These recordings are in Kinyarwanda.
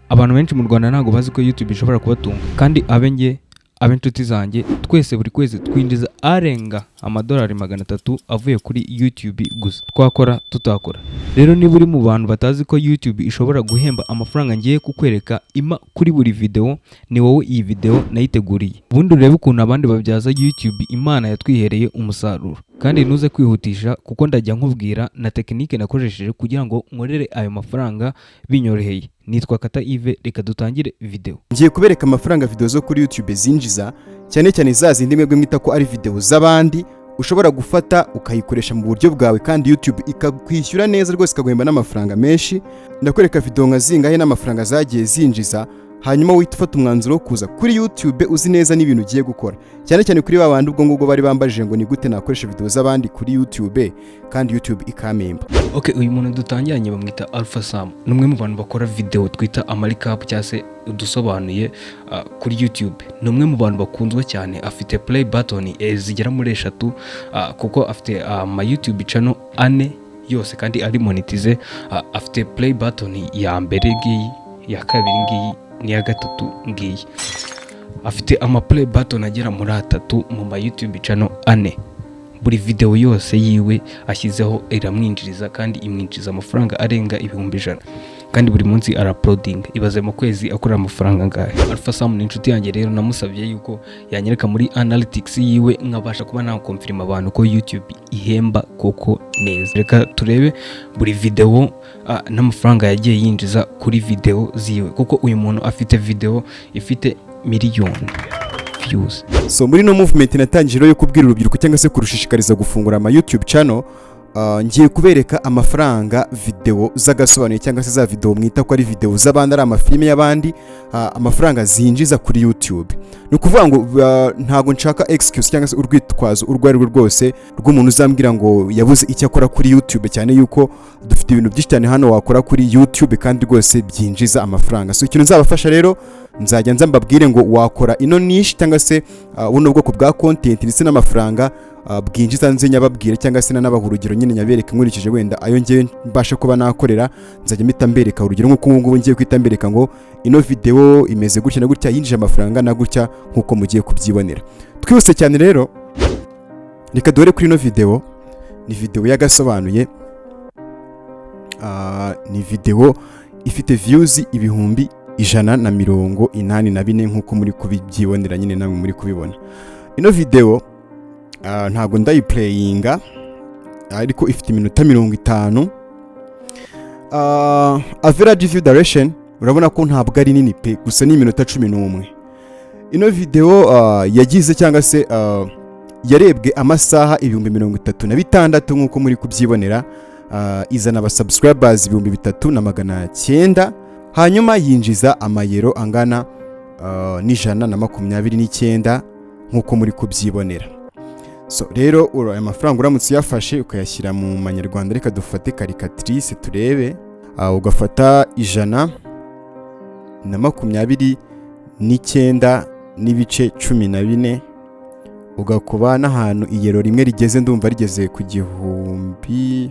Abantu benshi mu Rwanda ntago bazi ko YouTube ishobora kubatunga, kandi ab'inshuti zanjye twese buri kwezi twinjiza arenga amadolari 300 avuye kuri YouTube gusa, twakora tutakora. Rero niba uri mu bantu batazi ko YouTube ishobora guhemba amafaranga ngiye kukwereka ima kuri buri video, ni wowe iyi video nayiteguriye. Ubundi urebe ukuntu abandi babyaza YouTube Imana yatwihereye umusaruro, kandi ntuze kwihutisha kuko ndajya nkubwira na tekinike nakoresheje kugira ngo nkorere ayo mafaranga binyoroheye. Nitwa Kata Yves, reka dutangire video. Ngiye kubereka amafaranga video zo kuri YouTube zinjiza, cyane cyane za zindi mwebwe mwita ko ari video z'abandi ushobora gufata ukayikoresha mu buryo bwawe, kandi YouTube ikakwishyura neza rwose, ikaguhemba n'amafaranga menshi. Ndakwereka video nka zingahe n'amafaranga zagiye zinjiza, hanyuma witufata umwanzuro wo kuza kuri YouTube uzi neza n'ibintu ugiye gukora, cyane cyane kuri babandi ubwo ngubwo bari bambajije ngo ni gute nakoresha video z'abandi kuri YouTube kandi YouTube ikamemba. Okay, uyu muntu dutangiranye bamwita Alpha Sam, numwe mu bantu bakora video twita amaricap cyase udusobanuye kuri YouTube. Numwe mu bantu bakunzwe cyane, afite play button zigera muri 3 kuko afite ama YouTube channel 4 yose kandi ari monetize. Afite play button ya mbere ngiyi, ya kabiri ngiyi, niya gatatu ngiyi. Afite ama play button agera muri 3 mu ma YouTube channel 4. Buri video yose yiwe ashyizeho iramwinjiriza, kandi imwinjiriza amafaranga arenga 1,100, kandi buri munsi uploading. Ibaze mu kwezi akora amafaranga ngahe. Alpha Sam ni inshuti yanjye, rero namusabye yuko yanyereka muri analytics yiwe nkabasha kuba na confirm abantu ko YouTube ihemba koko neza. Reka turebe buri video n'amafaranga yagiye yinjiza kuri video ziwe, kuko uyu muntu afite video ifite miliyoni views. So muri no movement natangiriro yo kubwira urubyiruko cyangwa se kurushishikariza gufungura ama YouTube channel, ngiye kubereka amafaranga video z'agasobanuye cyangwa se za video mwita ko ari video z'abandi, ari amafilme y'abandi, amafaranga zinjiza kuri YouTube. Ni ukuvuga ngo ntago nshaka excuse cyangwa se urwitwazo urwo ari rwo rwose rw'umuntu uzambwira ngo yabuze icyo akora kuri YouTube, cyane yuko dufite ibintu byinshi cyane hano wakora kuri YouTube kandi rwose byinjiza amafaranga. So ikintu nzabafasha rero, nzajya mbabwire ngo wakora ino niche cyangwa se buno bwoko bwa content ndetse n'amafaranga bwinjiza, nze nyababwire cyangwa se n'abaha urugero nyine nyabereka nkurikije wenda ayo ngiye mbasha kuba nakorera. Nzajya mpita mbereka urugero nk'uko ngubu ngiye kwita mbereka ngo ino video imeze gutya na gutya, yinjije amafaranga na gutya, nk'uko mugiye kubyibonera. Twihuse cyane rero, reka dore kuri ino video. Ni video yagasobanuye, ni video ifite views 184 nk'uko muri kubyibonera nyine namwe muri kubibona. Ino video ntago ndayiplayinga, ariko ifite iminota 50. Average view duration urabona ko ntabwo ari nini pe, gusa ni iminota 11. Ino video yagize cyangwa se yarebwe amasaha 36,000 nk'uko muri kubyibonera. Izana aba subscribers 3,900, hanyuma yinjiza amayero angana n'129 nk'uko muri kubyibonera. So rero aya mafaranga uramutse yafashe ukayashyira mu manyarwanda, reka dufate caricatrice turebe, ugafata 129.14 ugakuba n'ahantu iyero rimwe rigeze, ndumva rigeze ku 1000,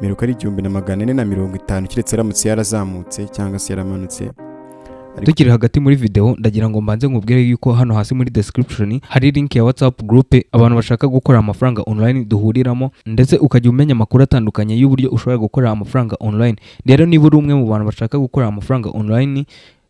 meruka ari 1450, kiretse aramutse yarazamutse cyangwa se yaramanutse. Tukiri hagati muri video, ndagira ngo mbanze nkubwire yuko hano hasi muri description hari link ya WhatsApp group abantu bashaka gukora amafaranga online duhuriramo, ndetse ukajya umenya amakuru atandukanye y'uburyo ushobora gukora amafaranga online. Rero niba uri umwe mu bantu bashaka gukora amafaranga online,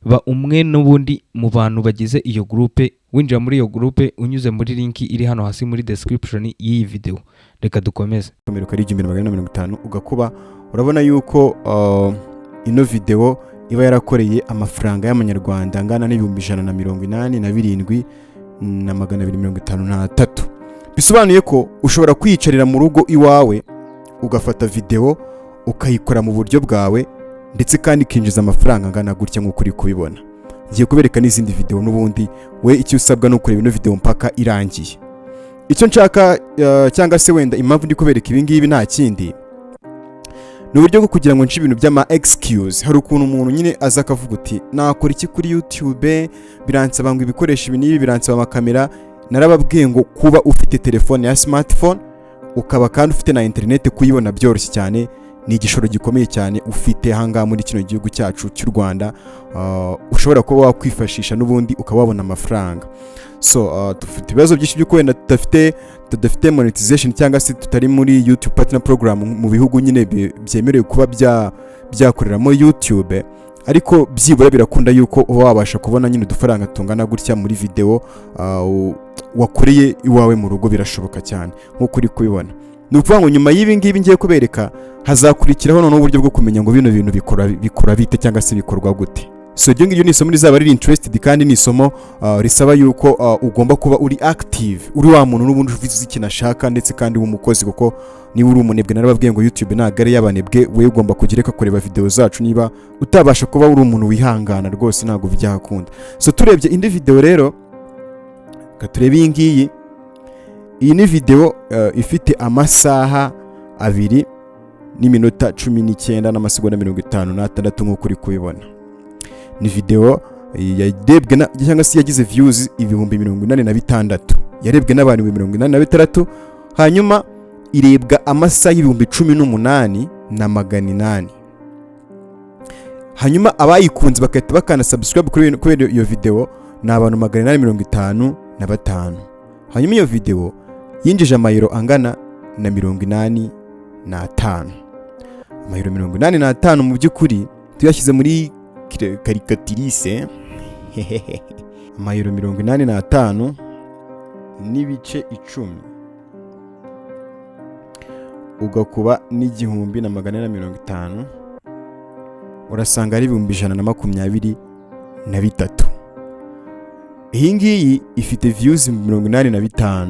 ba umwe n'ubundi mu bantu bagize iyo group, winjira muri iyo group unyuze muri link iri hano hasi muri description y'iyi video. Reka dukomeze. Meruka ari 1450 ugakuba, urabona yuko ino video iba yarakoreye amafaranga y'amanyarwanda angana n'187,253. Bisobanuye ko ushobora kwiyicarira mu rugo iwawe ugafata video ukayikora mu buryo bwawe, ndetse kandi ikinjiza amafaranga angana gutya nk'uko uri kubibona. Ngiye kubereka n'izindi video, n'ubundi we icyo usabwa no kureba ino video mpaka irangiye. Icyo nshaka cyangwa se wenda impamvu ndi kubereka ibi ngibi nta kindi, ni uburyo bwo kugira ngo nce ibintu by'ama excuse. Hari ukuntu umuntu nyine aza akavuga uti nakora iki kuri YouTube, biransaba ngo ibikoresho ibi n'ibi, biransaba amakamera. Narababwiye ngo kuba ufite telefone ya smartphone ukaba kandi ufite na internet kuyibona byoroshye cyane, ni igishoro gikomeye cyane ufite ahangaha muri kino gihugu cyacu cy'u Rwanda, ushobora kuba wakwifashisha n'ubundi ukaba wabona amafaranga. So dufite ibibazo byinshi by'uko wenda tudafite monetization cyangwa se tutari muri YouTube partner program mu bihugu nyine byemerewe kuba byakoreramo YouTube, ariko byibura birakunda yuko wabasha kubona nyine udufaranga tungana gutya muri video wakoreye iwawe mu rugo, birashoboka cyane nk'uko uri kubibona. Ni ukuvuga ngo nyuma y'ibi ngibi ngiye kubereka hazakurikiraho noneho uburyo bwo kumenya ngo bino bintu bikora bite cyangwa se bikorwa gute. So ibyo ngibyo ni isomo rizaba riri interested kandi ni isomo risaba yuko ugomba kuba uri active, uri wa muntu n'ubundi uvuze ikintu ashaka ndetse kandi w'umukozi, kuko niba uri umunebwe narababwiye ngo YouTube ntabwo ari y'abanebwe, we ugomba kugereka kureba video zacu. Niba utabasha kuba uri umuntu wihangana rwose ntabwo byakunda. So turebye indi video rero, katurebe iyi ngiyi. Iyi ni video ifite amasaha 2 n'iminota 19 n'amasegonda 56 nk'uko uri kubibona. Ni video yarebwe cyangwa se yagize views 86,000, yarebwe n'abantu 86,000, hanyuma irebwa amasaha 18,800. hanyuma abayikunze bakahita bakana subscribe kuri iyo video ni abantu 855. hanyuma iyo video yinjije amayero angana na 85. amayero 85 mu by'ukuri tuyashyize muri karikatirise amayero 85 n'ibice 10 ugakuba n'1,450 urasanga ari 123. iyi ngiyi ifite views 85,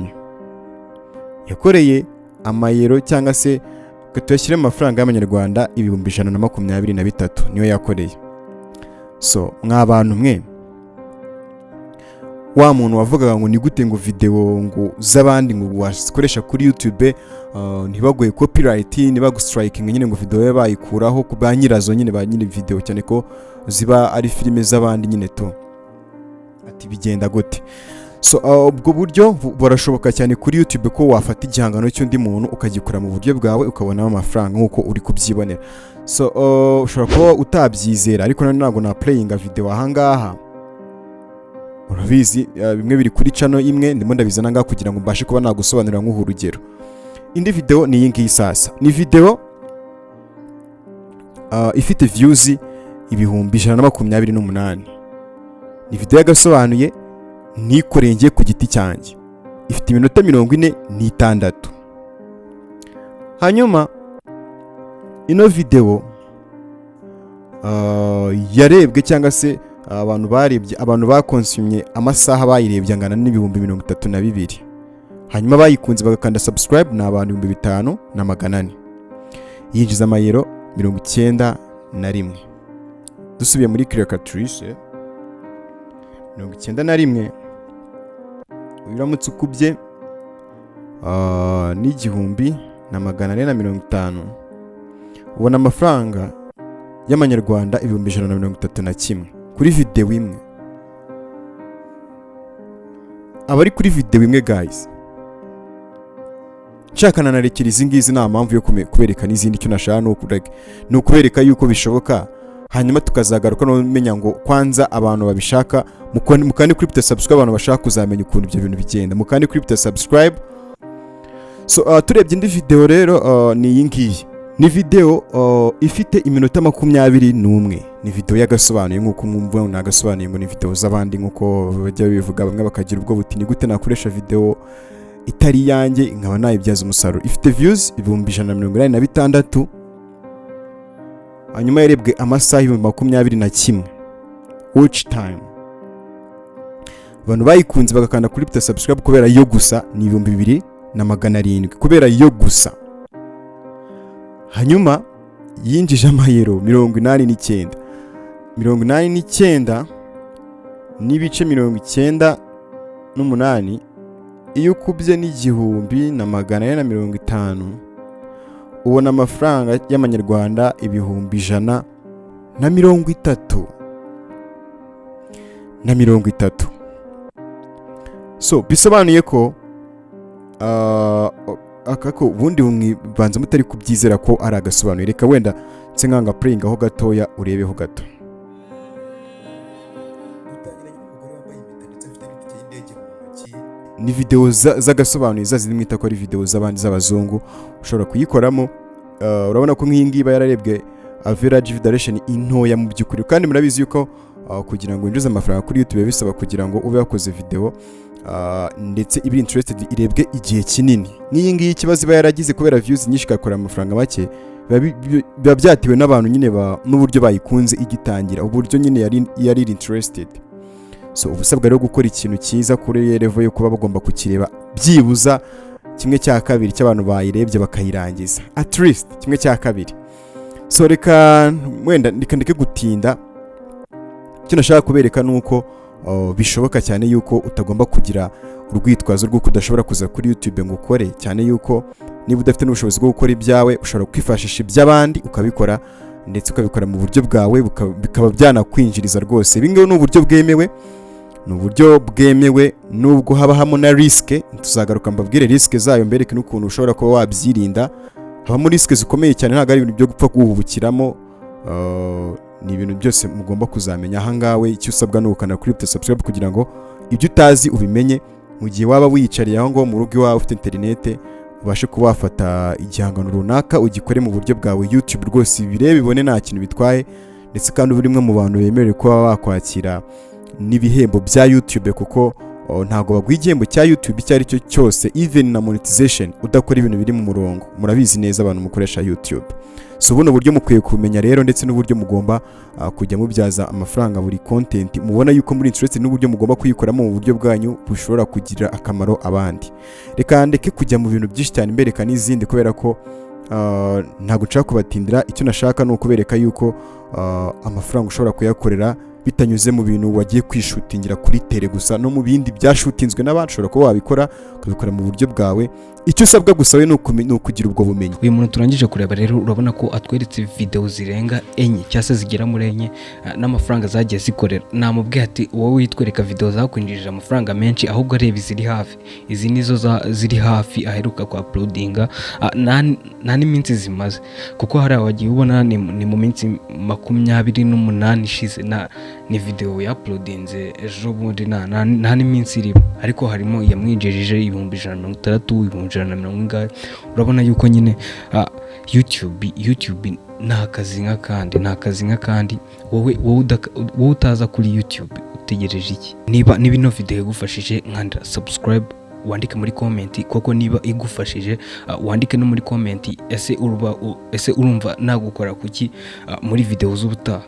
yakoreye amayero cyangwa se tuyashyire amafaranga y'amanyarwanda 123 niyo yakoreye. So mw'abantu mwe, wa muntu wavugaga ngo ni gute ngo video ngo z'abandi ngo wasikoresha kuri YouTube ntibagoye copyright, nibagustriking nyine ngo video bayikuraho ku banyirazo nyine ba nyine video, cyane ko ziba ari filime z'abandi nyine to ati bigenda gute. So ubwo buryo burashoboka cyane kuri YouTube ko wafata igihangano cy'undi muntu ukagikora mu buryo bwawe ukabonamo amafaranga nk'uko uri kubyibonera. So ushobora kuba utabyizera, ariko ntabwo na playinga video ahangaha, urabizi bimwe biri kuri channel imwe, ndimo ndabizana ngaha kugira ngo mbashe kuba nagusobanurira nk'urugero. Indi video ni iyi ngiyi sasa, ni video ifite views 128. ni video yagasobanuye nikoreye ngiye ku giti cyanjye, ifite iminota 46. hanyuma ino video yarebwe cyangwa se abantu bakonsumye amasaha bayirebye angana n'32,000. hanyuma bayikunze bagakanda subscribe ni abantu 5,400. yinjiza amayero 91. dusubiye muri calculatrice 91 uramutse ukubye n'1,450 ubona amafaranga y'amanyarwanda 131 kuri video imwe. abari kuri video imwe guys, nshakana narekera izi ngizi nta mpamvu yo kubereka n'izindi. icyo nashaka ni ukubereka yuko bishoboka, hanyuma tukazagaruka no menya ngo kwanza abantu babishaka mukandi kuri subscribe, abantu bashaka kuzamenya ukuntu ibyo bintu bigenda mukandi kuri subscribe. So turebye indi video rero ni iyi ngiyi, ni video ifite iminota 21. ni video yagasobanuye nk'uko mwumva nagasobanuye ngo ni video z'abandi nk'uko bajya bivuga, bamwe bakagira ubwo buti ni gute nakoresha video itari yanjye nkaba nayibyaza umusaruro. ifite views 186. hanyuma yarebwe amasaha 21 watch time. abantu bayikunze bagakanda kuri subscribe kubera yo gusa ni 2,700 kubera yo gusa. hanyuma yinjije amayero 89 n'ibice 98. iyo ukubye n'1,450 ubona amafaranga y'amanyarwanda 130. So bisobanuye ko akako ubundi mwibanza mutari kubyizera ko ari agasobanuye. Reka wenda nse nkanga playing aho gatoya urebeho gato. Ni video z'agasobanuye zazindi mwita ko ari video z'abandi z'abazungu ushobora kuyikoramo. Urabona ko nk'iyi ngiyi iba yararebwe average view duration intoya mu by'ukuri, kandi murabizi yuko kugira ngo winjize amafaranga kuri YouTube bisaba kugira ngo ube wakoze video ndetse ibi interested irebwe igihe kinini. Nk'iyi ngiyi ikibazo iba yaragize kubera views nyinshi igakora amafaranga make, biba byatiwe n'abantu nyine n'uburyo bayikunze igitangira, uburyo nyine yari interested. So ubusabwa rero gukora ikintu cyiza kuri level yo kuba bagomba kukireba byibuza 1/2 cy'abantu bayirebye bakayirangiza, at least 1/2. So reka wenda ndike gutinda. Icyo nashaka kubereka nuko bishoboka cyane yuko utagomba kugira urwitwazo rwo kudashobora kuza kuri YouTube ngo ukore, cyane yuko niba udafite n'ubushobozi bwo gukora ibyawe ushobora kwifashisha iby'abandi ukabikora, ndetse ukabikora mu buryo bwawe bikaba byanakwinjiriza rwose. Ibi ngibi ni uburyo bwemewe, nubwo haba hamo na risk. Tuzagaruka mbabwire risk zayo, mbereke n'ukuntu ushobora kuba wabyirinda. Habamo risk zikomeye cyane, ntabwo ari ibintu byo gupfa guhubukiramo. Ni ibintu byose mugomba kuzamenya. Aha ngawe icyo usabwa ni ukana kuri subscribe kugira ngo ibyo utazi ubimenye mu gihe waba wiyicariye aho ngo mu rugo iwawe ufite internet, ubashe kuba wafata igihangano runaka ugikore mu buryo bwawe YouTube rwose ibirebe bibone nta kintu bitwaye, ndetse kandi uri umwe mu bantu bemerewe kuba wakwakira n'ibihembo bya YouTube, kuko ntago baguha igihembo cya YouTube icyo ari cyo cyose, even na monetization udakora ibintu biri mu murongo. Murabizi neza abantu mukoresha YouTube. So buno buryo mukwiye kumenya rero, ndetse n'uburyo mugomba kujya mubyaza amafaranga buri content mubona yuko muri interest, n'uburyo mugomba kuyikoramo mu buryo bwanyu bushobora kugira akamaro abandi. Reka ndeke kujya mu bintu byinshi cyane mbereka n'izindi, kubera ko ntago nshaka kubatindira. Icyo nashaka ni ukubereka yuko amafaranga ushobora kuyakorera bitanyuze mu bintu wagiye kwishutingira kuri tele gusa, no mu bindi byashutinzwe n'abandi ushobora kuba wabikora ukabikora mu buryo bwawe. Icyo usabwa gusa we ni ukugira ubwo bumenyi. Uyu muntu turangije kureba rero urabona ko atweretse video zirenga 4 cyangwa se zigera muri 4 n'amafaranga zagiye zikorera. Namubwiye ati wowe witwereka video zakwinjirije amafaranga menshi, ahubwo areba iziri hafi. Izi nizo ziri hafi aheruka kwa uploadinga, nta n'iminsi zimaze, kuko hari abagiye ubona ni mu minsi 28 ishize ni video ya uploadinze ejo bundi, nta n'iminsi iri, ariko harimo yamwinjirije 160, 140. Urabona yuko nyine YouTube nta kazi nk'akandi. Wowe utaza kuri YouTube utegereje iki? Niba ino video igufashije, nkanda subscribe, wandike muri comment, koko niba igufashije wandike no muri comment ese urumva nagukora kuki muri video z'ubutaha.